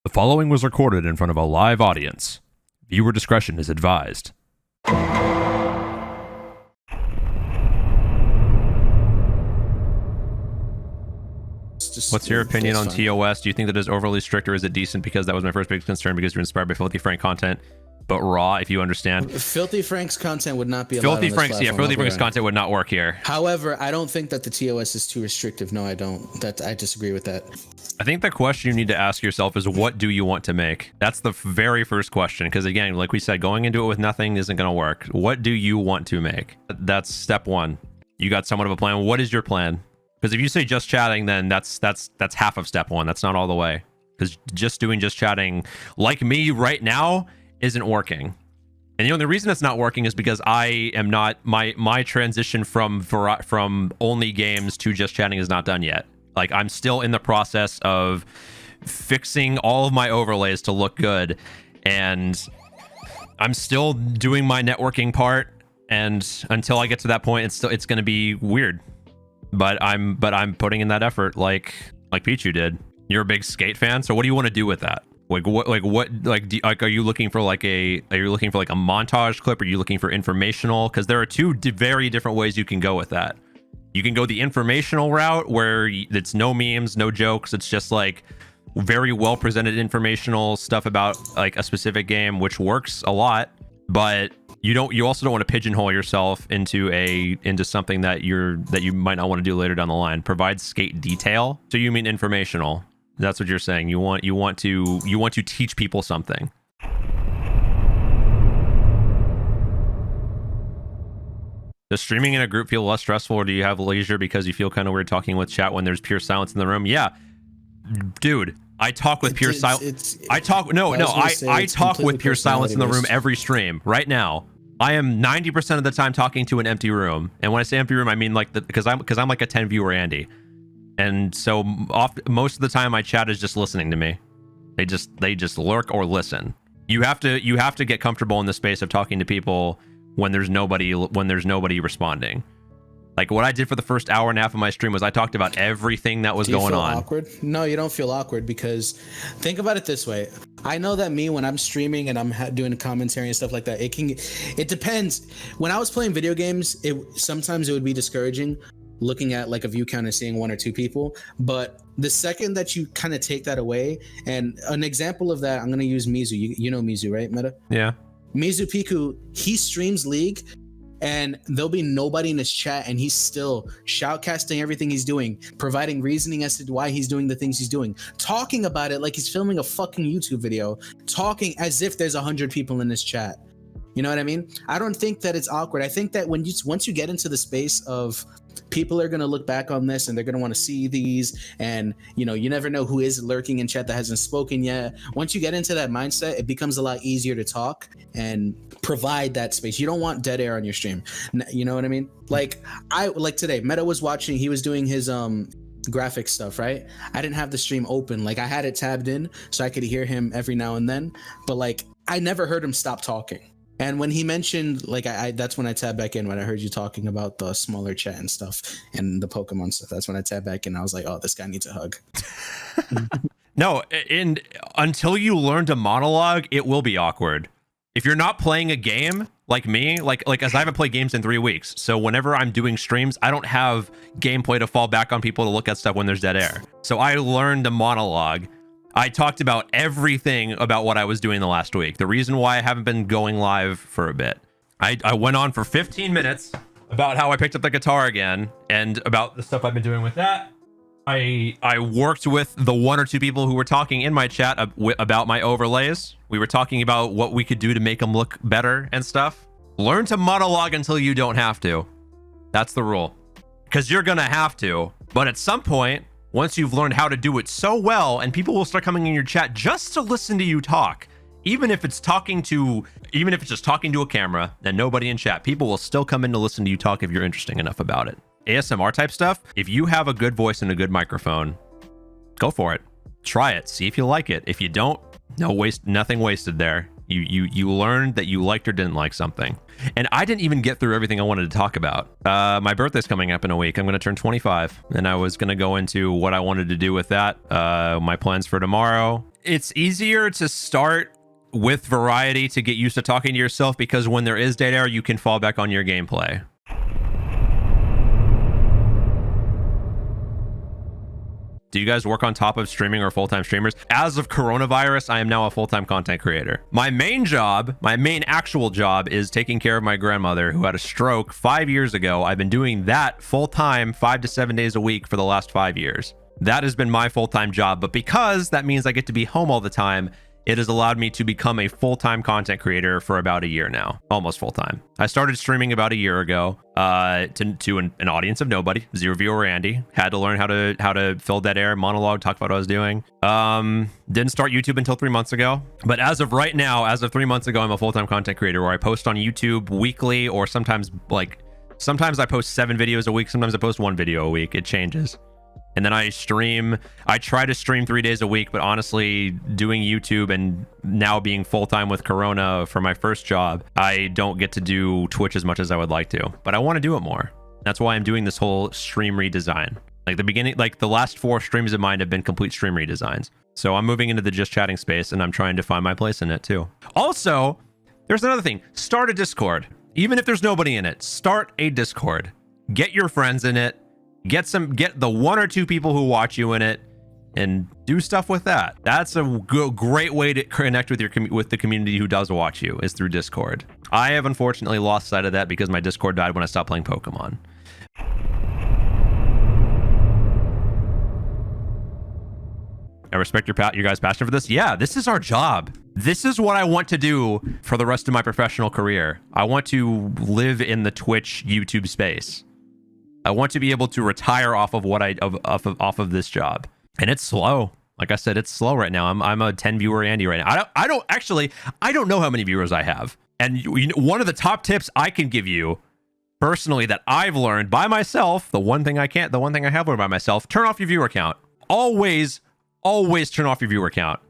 The following was recorded in front of a live audience. Viewer discretion is advised. What's your opinion on TOS? Do you think that is overly strict, or is it decent? Because that was my first big concern, because you're inspired by Filthy Frank content, but raw, if you understand. Filthy Frank's content would not be allowed. Filthy Frank's, yeah, Filthy Frank's content would not work here. However, I don't think that the TOS is too restrictive. No, I don't. I disagree with that. I think the question you need to ask yourself is, what do you want to make? That's the very first question, because again, like we said, going into it with nothing isn't going to work. What do you want to make? That's step one. You got somewhat of a plan. What is your plan? Because if you say just chatting, then that's half of step one. That's not all the way. Because just chatting like me right now isn't working. And the only reason it's not working is because I am not, my transition from only games to just chatting is not done yet. Like, I'm still in the process of fixing all of my overlays to look good, and I'm still doing my networking part, and until I get to that point, it's going to be weird. But I'm putting in that effort, like Pichu did. You're a big skate fan, so what do you want to do with that? Are you looking for like a montage clip? Are you looking for informational? Because there are two very different ways you can go with that. You can go the informational route, where it's no memes, no jokes. It's just like very well presented informational stuff about like a specific game, which works a lot. But you also don't want to pigeonhole yourself into something that you might not want to do later down the line. Provide skate detail. So you mean informational? That's what you're saying. You want to teach people something. Does streaming in a group feel less stressful, or do you have leisure because you feel kind of weird talking with chat when there's pure silence in the room? Yeah, dude, I talk with pure silence. I talk with pure silence in the room every stream right now. I am 90% of the time talking to an empty room, and when I say empty room, I mean like because I'm like a 10 viewer Andy, and so most of the time my chat is just listening to me. They just lurk or listen. You have to get comfortable in the space of talking to people when there's nobody responding. Like what I did for the first hour and a half of my stream was I talked about everything that was going on. Awkward? No, you don't feel awkward, because think about it this way. I know that me, when I'm streaming and I'm doing commentary and stuff like that, it depends. When I was playing video games, sometimes it would be discouraging looking at like a view count and seeing one or two people. But the second that you kind of take that away, and an example of that, I'm going to use Mizu. You know Mizu, right, Meta? Yeah. Mizu Piku, he streams League, and there'll be nobody in his chat, and he's still shoutcasting everything he's doing, providing reasoning as to why he's doing the things he's doing, talking about it like he's filming a fucking YouTube video, talking as if there's 100 people in his chat. You know what I mean? I don't think that it's awkward. I think that once you get into the space of people are going to look back on this and they're going to want to see these, and you never know who is lurking in chat that hasn't spoken yet. Once you get into that mindset, it becomes a lot easier to talk and provide that space. You don't want dead air on your stream. You know what I mean? Like today, Meta was watching, he was doing his graphic stuff, right? I didn't have the stream open. Like I had it tabbed in so I could hear him every now and then, but like I never heard him stop talking. And when he mentioned, like, that's when I tabbed back in, when I heard you talking about the smaller chat and stuff and the Pokemon stuff. That's when I tabbed back in. I was like, oh, this guy needs a hug. No, and until you learn to monologue, it will be awkward. If you're not playing a game like me, like as I haven't played games in 3 weeks, so whenever I'm doing streams, I don't have gameplay to fall back on people to look at stuff when there's dead air. So I learned to monologue. I talked about everything about what I was doing the last week. The reason why I haven't been going live for a bit. I went on for 15 minutes about how I picked up the guitar again and about the stuff I've been doing with that. I worked with the one or two people who were talking in my chat about my overlays. We were talking about what we could do to make them look better and stuff. Learn to monologue until you don't have to. That's the rule. Because you're going to have to. But at some point, once you've learned how to do it so well, and people will start coming in your chat just to listen to you talk, even if it's just talking to a camera and nobody in chat, people will still come in to listen to you talk if you're interesting enough about it. ASMR type stuff, if you have a good voice and a good microphone, go for it. Try it. See if you like it. If you don't, nothing wasted there. You learned that you liked or didn't like something. And I didn't even get through everything I wanted to talk about. My birthday's coming up in a week. I'm going to turn 25, and I was going to go into what I wanted to do with that, my plans for tomorrow. It's easier to start with variety to get used to talking to yourself, because when there is dead air, you can fall back on your gameplay. Do you guys work on top of streaming or full-time streamers? As of coronavirus, I am now a full-time content creator. My main job, my main actual job, is taking care of my grandmother who had a stroke 5 years ago. I've been doing that full-time 5 to 7 days a week for the last 5 years. That has been my full-time job, but because that means I get to be home all the time, it has allowed me to become a full-time content creator for about a year now, almost full-time. I started streaming about a year ago to an audience of nobody, 0 viewer Andy. Had to learn how to fill dead air, monologue, talk about what I was doing. Didn't start YouTube until 3 months ago. But as of right now, as of 3 months ago, I'm a full-time content creator where I post on YouTube weekly, or sometimes I post 7 videos a week. Sometimes I post 1 video a week. It changes. And then I stream. I try to stream 3 days a week, but honestly, doing YouTube and now being full-time with Corona for my first job, I don't get to do Twitch as much as I would like to, but I want to do it more. That's why I'm doing this whole stream redesign. Like the last 4 streams of mine have been complete stream redesigns. So I'm moving into the just chatting space, and I'm trying to find my place in it too. Also, there's another thing. Start a Discord. Even if there's nobody in it, start a Discord. Get your friends in it. Get the 1 or 2 people who watch you in it, and do stuff with that. That's a great way to connect with the community who does watch you, is through Discord. I have unfortunately lost sight of that because my Discord died when I stopped playing Pokemon. I respect your guys' passion for this. Yeah, this is our job. This is what I want to do for the rest of my professional career. I want to live in the Twitch YouTube space. I want to be able to retire off of off of this job. And it's slow. Like I said, it's slow right now. I'm a 10 viewer Andy right now. I don't know how many viewers I have. And one of the top tips I can give you personally that I've learned by myself, the one thing I have learned by myself, turn off your viewer count. Always turn off your viewer count.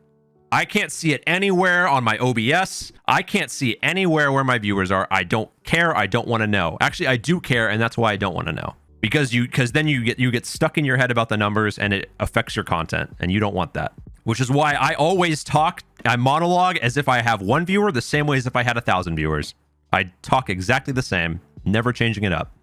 I can't see it anywhere on my OBS. I can't see anywhere where my viewers are. I don't care. I don't want to know. Actually, I do care, and that's why I don't want to know. Because then you get stuck in your head about the numbers, and it affects your content, and you don't want that. Which is why I monologue as if I have 1 viewer, the same way as if I had 1,000 viewers. I talk exactly the same, never changing it up.